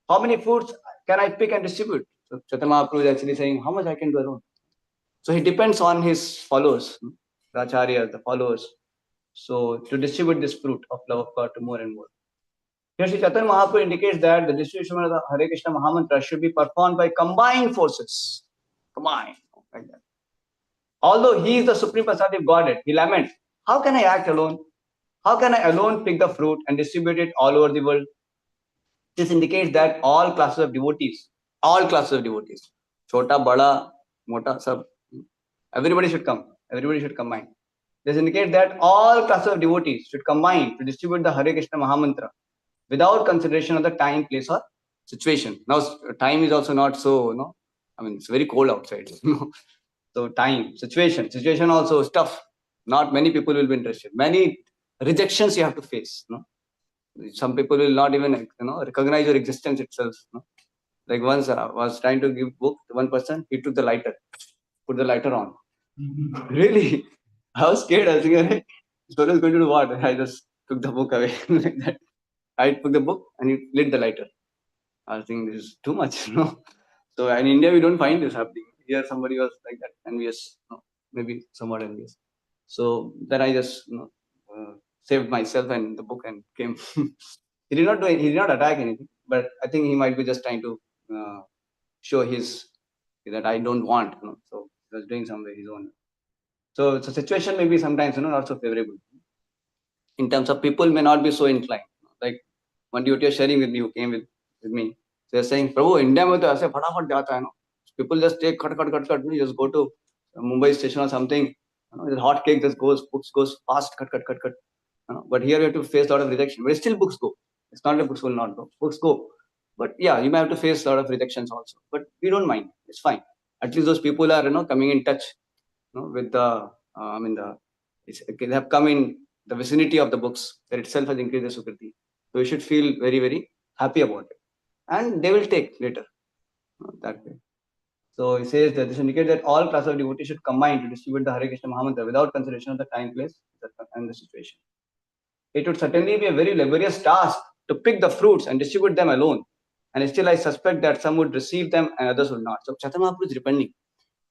S1: How many fruits can I pick and distribute? So Chaitanya Mahaprabhu is actually saying, how much I can do alone? So he depends on his followers, the acharyas, the followers. So to distribute this fruit of love of God to more and more. Here Sri Chaitanya Mahaprabhu indicates that the distribution of the Hare Krishna Mahamantra should be performed by combined forces. Combined, like that. Although he is the supreme personality of Godhead, he laments, how can I act alone? How can I alone pick the fruit and distribute it all over the world? This indicates that all classes of devotees, Chota, Bada, Mota, Sab, everybody should come. Everybody should combine. This indicates that all classes of devotees should combine to distribute the Hare Krishna Mahamantra without consideration of the time, place, or situation. Now, time is also not so, it's very cold outside. So time, situation also is tough. Not many people will be interested. Many rejections you have to face. Some people will not even recognize your existence itself. Like once I was trying to give book to one person, he took the lighter, put the lighter on. Really, I was scared. I was thinking, so I was going to do what? I just took the book away like that. I took the book and he lit the lighter. I was thinking this is too much. So in India we don't find this happening. Here somebody was like that, and we just maybe somewhat envious. So then I just saved myself and the book and came. He did not do it, he did not attack anything, but I think he might be just trying to show his that I don't want. So he was doing somewhere his own. So the situation may be sometimes not so favorable. In terms of people may not be so inclined. Like one duty you're sharing with me, who came with me. So they're saying, Prabhu, India mein to aise fatafat jata hai, no? People just take cut, you just go to Mumbai station or something. The hot cake just books goes fast, cut. But here we have to face a lot of rejection. But still books go. It's not that books will not go. Books go. But yeah, you may have to face a lot of rejections also. But we don't mind. It's fine. At least those people are coming in touch with the they have come in the vicinity of the books. That itself has increased the sukriti. So you should feel very, very happy about it. And they will take later that way. So he says that this indicates that all classes of devotees should combine to distribute the Hare Krishna Mahamantra without consideration of the time, place, and the situation. It would certainly be a very laborious task to pick the fruits and distribute them alone. And still, I suspect that some would receive them and others would not. So Chaitanya Mahaprabhu is depending.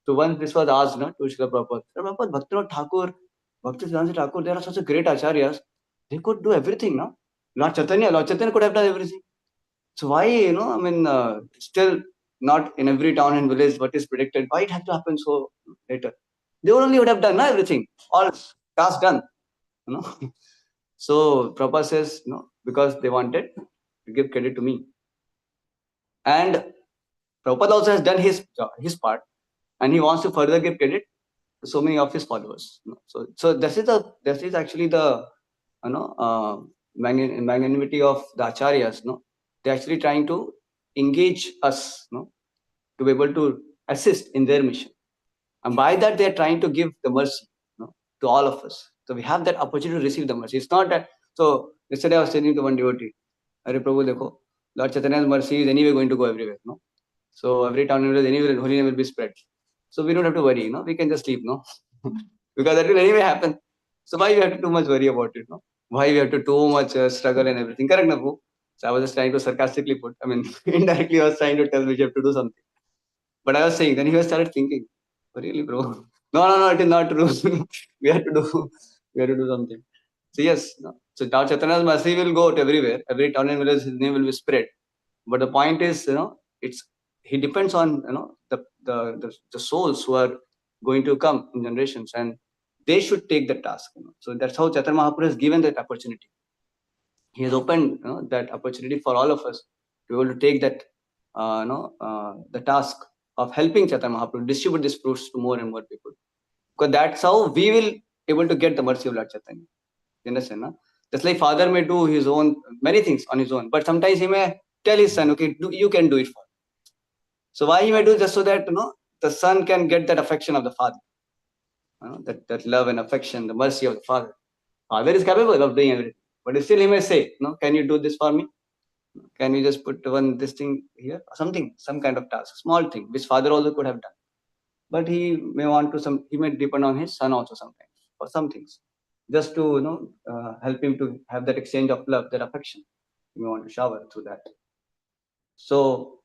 S1: So once this was asked to Srila Prabhupada, Prabhupada, Bhaktivinoda Thakur, Bhakti Thakur, they are such a great acharyas. They could do everything, no? Lord Chaitanya could have done everything. So why, still not in every town and village what is predicted, why it had to happen so later? They only would have done everything, all tasks done. So Prabhupada says, because they wanted to give credit to me. And Prabhupada also has done his part, and he wants to further give credit to so many of his followers. So this is actually the magnanimity of the acharyas. They're actually trying to engage us, to be able to assist in their mission, and by that they're trying to give the mercy to all of us. So we have that opportunity to receive the mercy. It's not that. So yesterday I was telling to one devotee, Hare Prabhu, dekho, Lord Chaitanya's mercy is anyway going to go everywhere. So every town and village, anywhere holy name will be spread. So we don't have to worry. We can just sleep. Because that will anyway happen. So why we have to too much worry about it? Why we have to too much struggle and everything? Correct, Prabhu? So I was just trying to sarcastically put. Indirectly I was trying to tell we have to do something. But I was saying, then he started thinking, oh, really, bro? No, it is not true. we have to do something. So yes, so now Chaitanya's mercy will go to everywhere. Every town and village, his name will be spread. But the point is, he depends on the souls who are going to come in generations, and they should take the task. So that's how Chaitanya Mahaprabhu has given that opportunity. He has opened that opportunity for all of us to be able to take that the task of helping Chaitanya Mahaprabhu distribute these fruits to more and more people. Because that's how we will able to get the mercy of Lord Chaitanya. You understand? Just like father may do his own many things on his own, but sometimes he may tell his son, okay, you can do it for me. So why he may do just so that the son can get that affection of the father, that love and affection, the mercy of the father. Father is capable of doing everything, but still he may say, can you do this for me? Can you just put this thing here? Something, some kind of task, small thing, which father also could have done. But he may want to he may depend on his son also sometimes for some things, just to help him to have that exchange of love, that affection. He may want to shower through that. So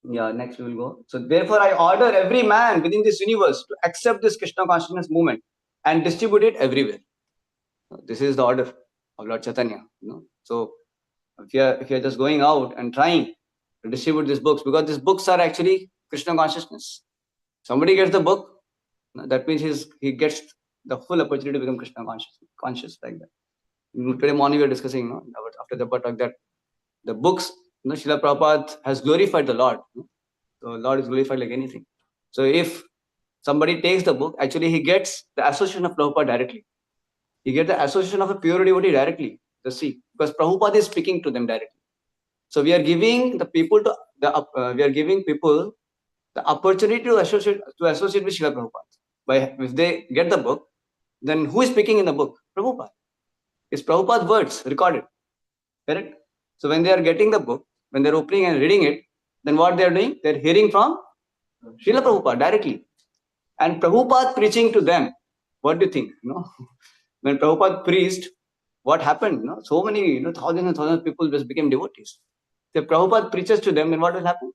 S1: yeah, next we will go. So therefore, I order every man within this universe to accept this Krishna consciousness movement and distribute it everywhere. This is the order of Lord Chaitanya. So if you are just going out and trying to distribute these books, because these books are actually Krishna consciousness. Somebody gets the book, that means he gets the full opportunity to become Krishna conscious like that. Today morning we were discussing after the talk that the books, Srila Prabhupada has glorified the Lord. So Lord is glorified like anything. So if somebody takes the book, actually he gets the association of Prabhupada directly. He gets the association of a pure devotee directly. Just see, because Prabhupada is speaking to them directly. So we are giving the people the opportunity to associate with Srila Prabhupada. If they get the book, then who is speaking in the book? Prabhupada. It's Prabhupada's words recorded. Correct? So when they are getting the book, when they're opening and reading it, then what they're doing? They're hearing from Srila Prabhupada directly. And Prabhupada preaching to them. What do you think? When Prabhupada preached, what happened? So many, thousands and thousands of people just became devotees. If Prabhupada preaches to them, then what will happen?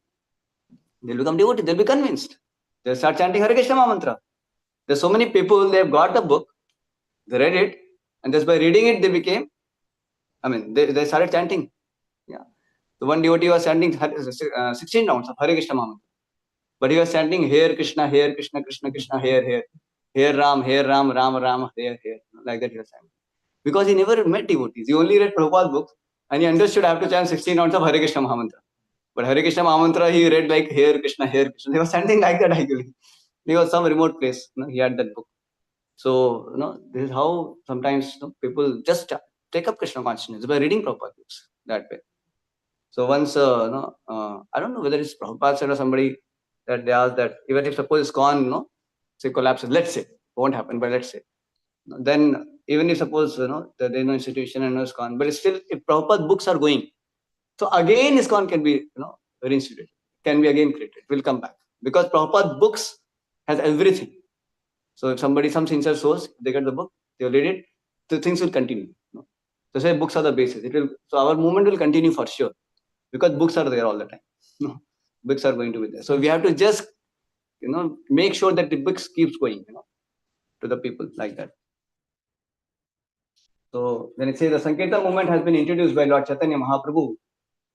S1: They'll become devotees. They'll be convinced. They'll start chanting Hare Krishna Mantra. There's so many people, they've got the book, they read it, and just by reading it, they became, they started chanting. Yeah. The one devotee was chanting 16 rounds of Hare Krishna Mahamantra. But he was chanting Hare Krishna, Hare Krishna, Krishna Krishna, Hare, Hare Ram, Ram Ram, Hare. Like that he was chanting. Because he never met devotees. He only read Prabhupada's books and he understood I have to chant 16 rounds of Hare Krishna Mahamantra. But Hare Krishna Mahamantra, he read like Hare Krishna, Hare Krishna. He was chanting like that actually. He was some remote place. He had that book. So, this is how sometimes people just take up Krishna consciousness by reading Prabhupada books that way. So once, I don't know whether it's Prabhupada said or somebody that they asked that even if suppose it's gone, say collapses, let's say, won't happen, but let's say. Then even if suppose, there's no institution and no ISKCON, but still if Prabhupada books are going, so again ISKCON can be, reinstituted, can be again created, will come back. Because Prabhupada books has everything. So if somebody, some sincere source, they get the book, they will read it, the things will continue. So say books are the basis. So our movement will continue for sure. Because books are there all the time. Books are going to be there. So we have to just, make sure that the books keeps going, to the people like that. So when it says the Sankirtan movement has been introduced by Lord Chaitanya Mahaprabhu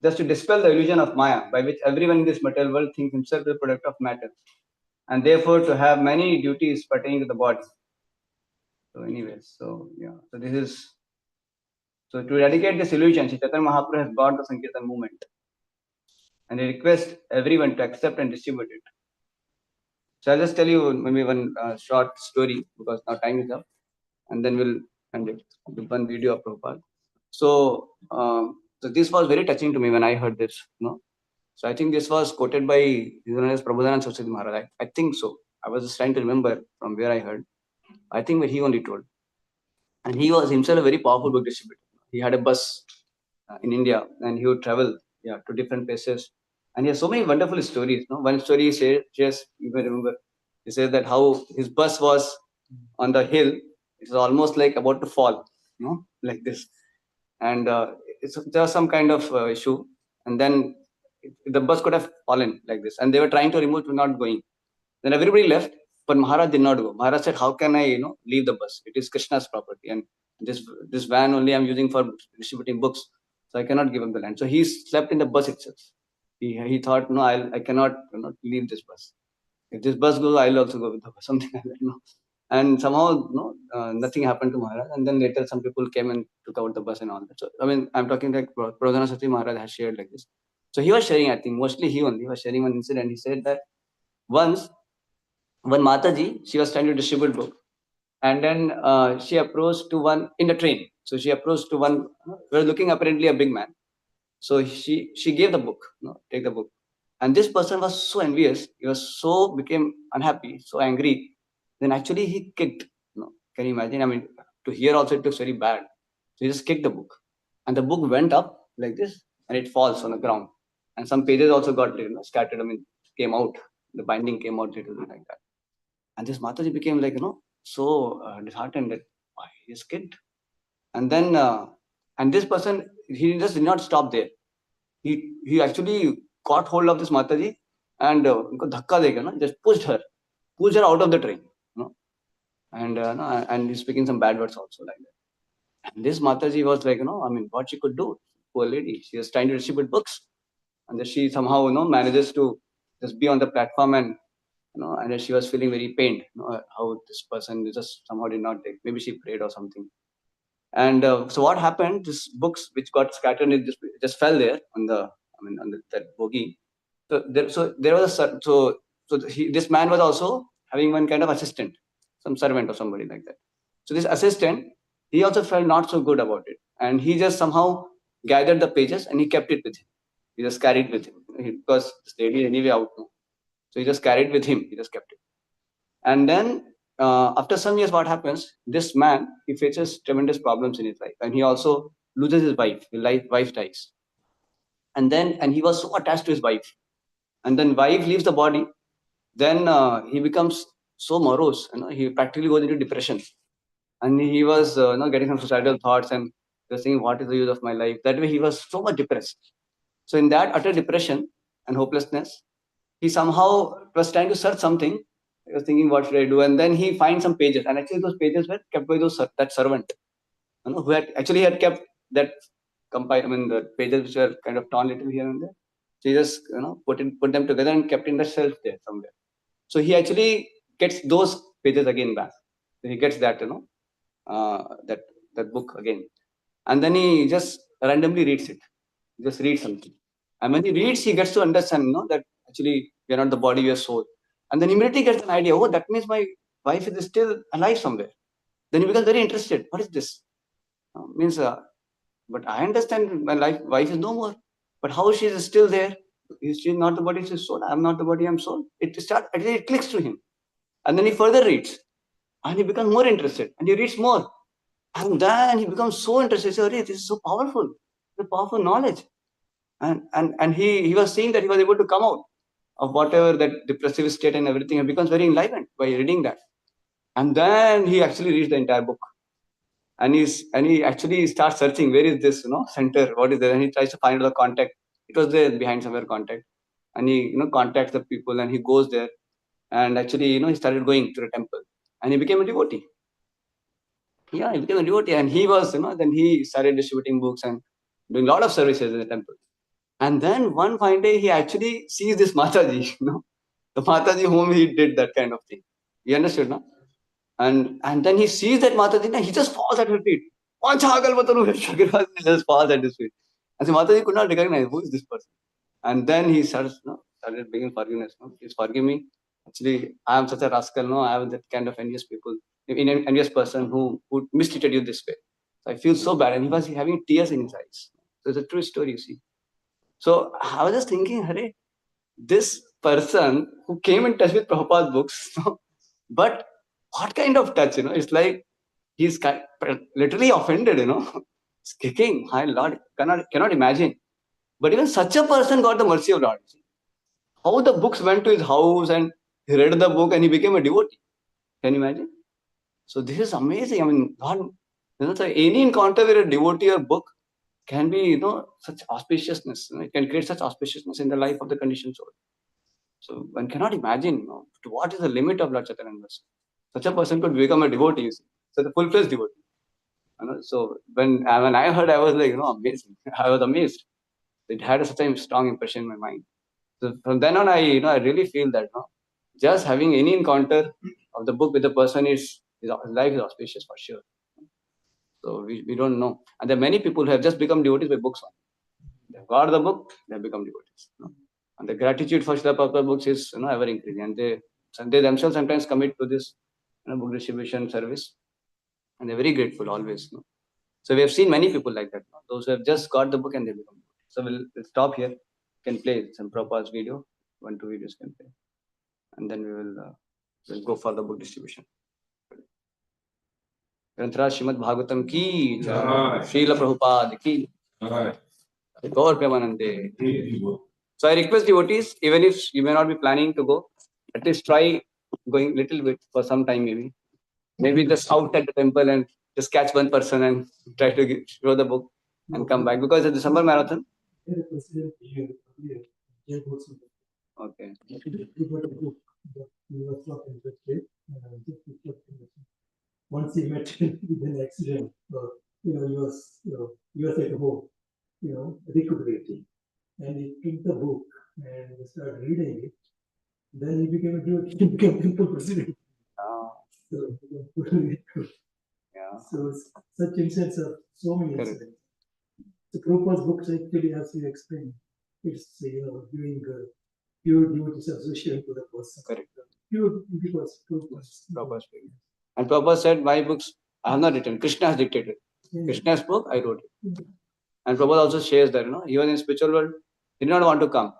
S1: just to dispel the illusion of Maya, by which everyone in this material world thinks himself the product of matter, and therefore to have many duties pertaining to the body. So anyways, so this is, so to eradicate this illusion, Sri Chaitanya Mahaprabhu has got the Sankirtan movement. And he requests everyone to accept and distribute it. So I'll just tell you maybe one short story because now time is up, and then we'll end it with one video of Prabhupada. So, so this was very touching to me when I heard this. So I think this was quoted by His Holiness Prabodhanand Saraswati Maharaj. I think so. I was just trying to remember from where I heard. I think he only told. And he was himself a very powerful book distributor. He had a bus in India, and he would travel to different places. And he has so many wonderful stories. One story he shares, you may remember, he says that how his bus was on the hill. It was almost like about to fall, like this. And there was some kind of issue. And then the bus could have fallen like this. And they were trying to remove it, not going. Then everybody left, but Maharaj did not go. Maharaj said, how can I, leave the bus? It is Krishna's property. And this van only I'm using for distributing books. So I cannot give him the land. So he slept in the bus itself. He thought, no, I cannot leave this bus. If this bus goes, I'll also go with the bus, something like that. And somehow, nothing happened to Maharaj. And then later, some people came and took out the bus and all that. So, I'm talking like Prabodhanand Saraswati Maharaj has shared like this. So he was sharing, I think, mostly he was sharing one incident. He said that once, one Mataji, she was trying to distribute book. And then she approached to one in the train. So she approached to one, we were looking apparently a big man. So she gave the book, take the book. And this person was so envious. He was became unhappy, so angry. Then actually he kicked. Can you imagine? To hear also it looks very bad. So he just kicked the book. And the book went up like this and it falls on the ground. And some pages also got scattered, came out. The binding came out little bit like that. And this Mataji became like, so disheartened that why he is kicked. And then, and this person, he just did not stop there. He actually caught hold of this Mataji and just pushed her out of the train. And he's speaking some bad words also like that. And this Mataji was like, what she could do. Poor lady, she was trying to distribute books. And then she somehow, manages to just be on the platform and, and then she was feeling very pained, how this person just somehow did not take, maybe she prayed or something. And so what happened, these books which got scattered, it just fell there on that bogie. So there was this man was also having one kind of assistant, some servant or somebody like that. So this assistant, he also felt not so good about it. And he just somehow gathered the pages and he kept it with him. He just carried with him because this lady anyway out. So he just carried with him. He just kept it. And then after some years, what happens? This man, he faces tremendous problems in his life. And he also loses his wife. His wife dies. And he was so attached to his wife. And then wife leaves the body. Then he becomes so morose. He practically goes into depression. And he was getting some suicidal thoughts and just saying, what is the use of my life? That way he was so much depressed. So in that utter depression and hopelessness, he somehow was trying to search something. He was thinking, what should I do? And then he finds some pages, and actually those pages were kept by that servant, who had kept that the pages which were kind of torn little here and there. So he just put them together and kept in the shelf there somewhere. So he actually gets those pages again back. So he gets that that book again, and then he just randomly reads it. Just read something, and when he reads, he gets to understand, that actually we are not the body, we are soul, and then immediately gets an idea. Oh, that means my wife is still alive somewhere. Then he becomes very interested. What is this? Means, but I understand my wife is no more. But how she is still there? She is not the body, she is soul. I am not the body, I am soul. Actually it clicks to him, and then he further reads, and he becomes more interested, and he reads more, and then he becomes so interested. He says, "This is so powerful, the powerful knowledge." And he was seeing that he was able to come out of whatever that depressive state and everything, and becomes very enlightened by reading that. And then he actually reads the entire book, and he actually starts searching, where is this center, what is there, and he tries to find the contact. It was there behind somewhere, contact, and he contacts the people, and he goes there, and actually he started going to the temple, and he became a devotee. Yeah, he became a devotee, and he was then he started distributing books and doing a lot of services in the temple. And then one fine day, he actually sees this Mataji, the Mataji whom he did that kind of thing. You understood, no? And then he sees that Mataji, and he just falls at her feet. He just falls at his feet. And so Mataji could not recognize who is this person. And then he started begging forgiveness. Please forgive me. Actually, I am such a rascal. I am that kind of envious people, envious person who mistreated you this way. So I feel so bad. And he was having tears in his eyes. So it's a true story, you see. So I was just thinking, Hare, this person who came in touch with Prabhupada's books, but what kind of touch, it's like he's literally offended, He's kicking, my Lord, cannot imagine. But even such a person got the mercy of Lord. How the books went to his house, and he read the book, and he became a devotee. Can you imagine? So this is amazing. I mean, God, so any encounter with a devotee or book can be, such auspiciousness. It can create such auspiciousness in the life of the conditioned soul. So one cannot imagine, to what is the limit of Lord Chaitanya. Such a person could become a devotee, so the full-fledged devotee. So when I heard, I was like, amazing. I was amazed. It had such a strong impression in my mind. So from then on, I really feel that, just having any encounter of the book with the person his life is auspicious for sure. So we don't know. And there are many people who have just become devotees by books. They've got the book, they have become devotees. And the gratitude for Srila Prabhupada books is ever increasing. And they themselves sometimes commit to this book distribution service. And they're very grateful always. So we have seen many people like that. Those who have just got the book and they become devotees. So we'll stop here. Can play some Prabhupada's video. 1-2 videos can play. And then we'll go for the book distribution. ग्रंथराज Shrimad Bhagavatam की श्रील प्रभुपाद की गौर प्रेमानंदे. So I request devotees, even if you may not be planning to go, at least try going little bit for some time, maybe just out at the temple and just catch one person and try to show the book and come back, because the December marathon. Okay.
S2: Once he met with an accident, he was at home, recuperating, and he took the book and started reading it. Then he became a temple president. So,
S1: yeah.
S2: So such incidents are so many incidents. The Prabhupada's books actually, as you explained, it's giving pure devotee association to the person.
S1: Correct.
S2: Pure because
S1: Prabhupada. And Prabhupada said, my books I have not written. Krishna has dictated. Yeah. Krishna's book, I wrote it. Yeah. And Prabhupada also shares that, he was in spiritual world, he did not want to come.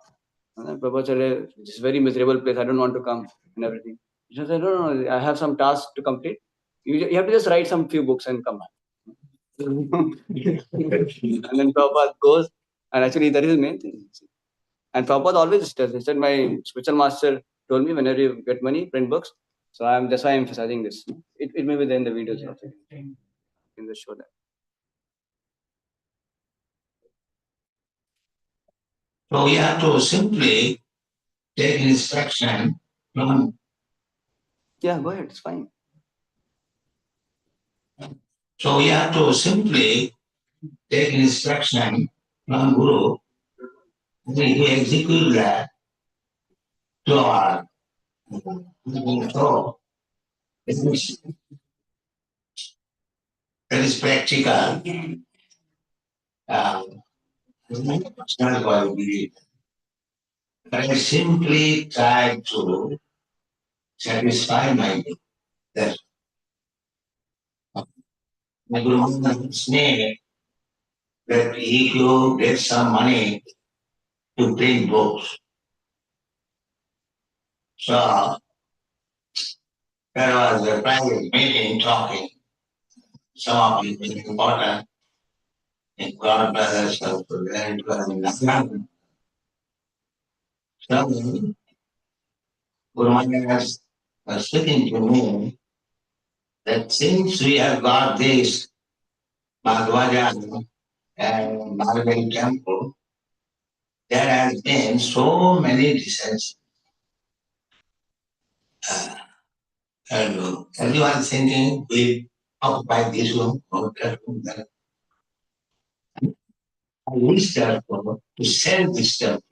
S1: And Prabhupada said, this is a very miserable place, I don't want to come and everything. He said, no, I have some tasks to complete. You have to just write some few books and come back. And then Prabhupada goes, and actually that is the main thing. And Prabhupada always tells, he said, my spiritual master told me, whenever you get money, print books. So that's why I'm emphasizing this. It may be there in the videos. Yeah. In the show that.
S3: So we have to simply take instruction from
S1: Yeah, go ahead. It's fine.
S3: So we have to simply take instruction from Guru. We to execute that to our so that is practical. It's not what we believe. But I simply try to satisfy my need. That my Guru Maharaj me that if you get some money to print books, so there was a private meeting talking. Some of it is important. In God brothers of very important. So Guru Maharaj was speaking to me that since we have got this Bhagavaja and Bhagavad temple, there has been so many dissensions. And everyone thinking we occupy this room or that room. That. I wish therefore to sell this temple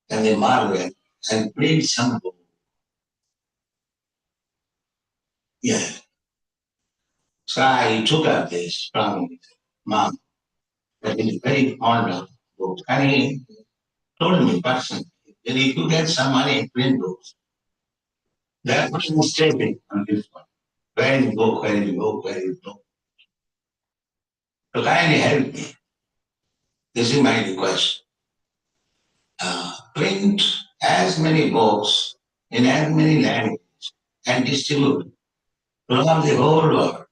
S3: and the marvel and bring some book. Yeah. So I took up this from Mom that is very fond of books. And he told me personally that if you get some money and print books, that person is stepping on this one. Where is the book? Where is the book? Where is the book? So kindly help me. This is my request. Print as many books in as many languages and distribute throughout the whole world.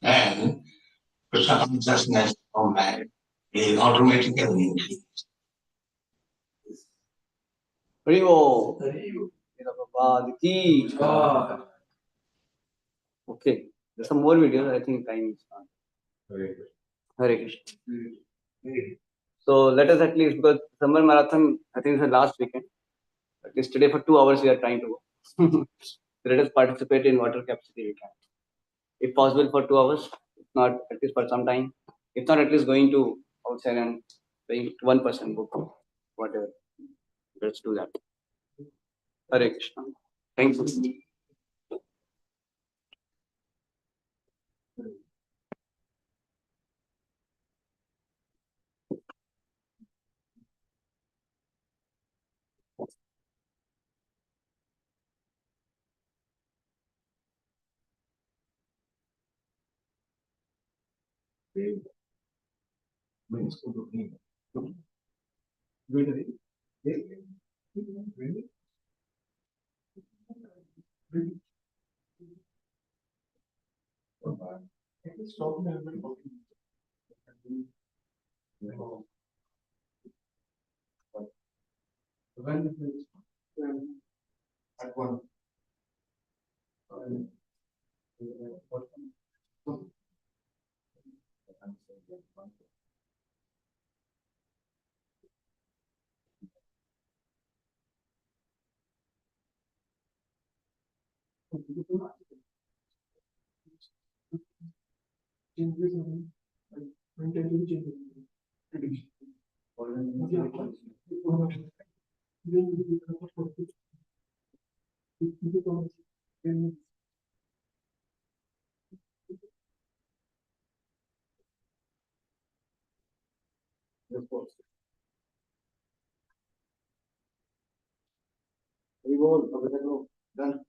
S3: And Krishna consciousness of man will automatically increase.
S1: Prabhu. Prabhupada ki. Okay. There's some more videos. I think time is gone. Hare Krishna. So let us at least, because summer marathon, I think it's the last weekend. At least today for 2 hours we are trying to go. Let us participate in water capacity we can. If possible for 2 hours, if not at least for some time. If not, at least going to outside and paying 1% book, whatever. Let's do that. Hare Krishna. Thank you. Done.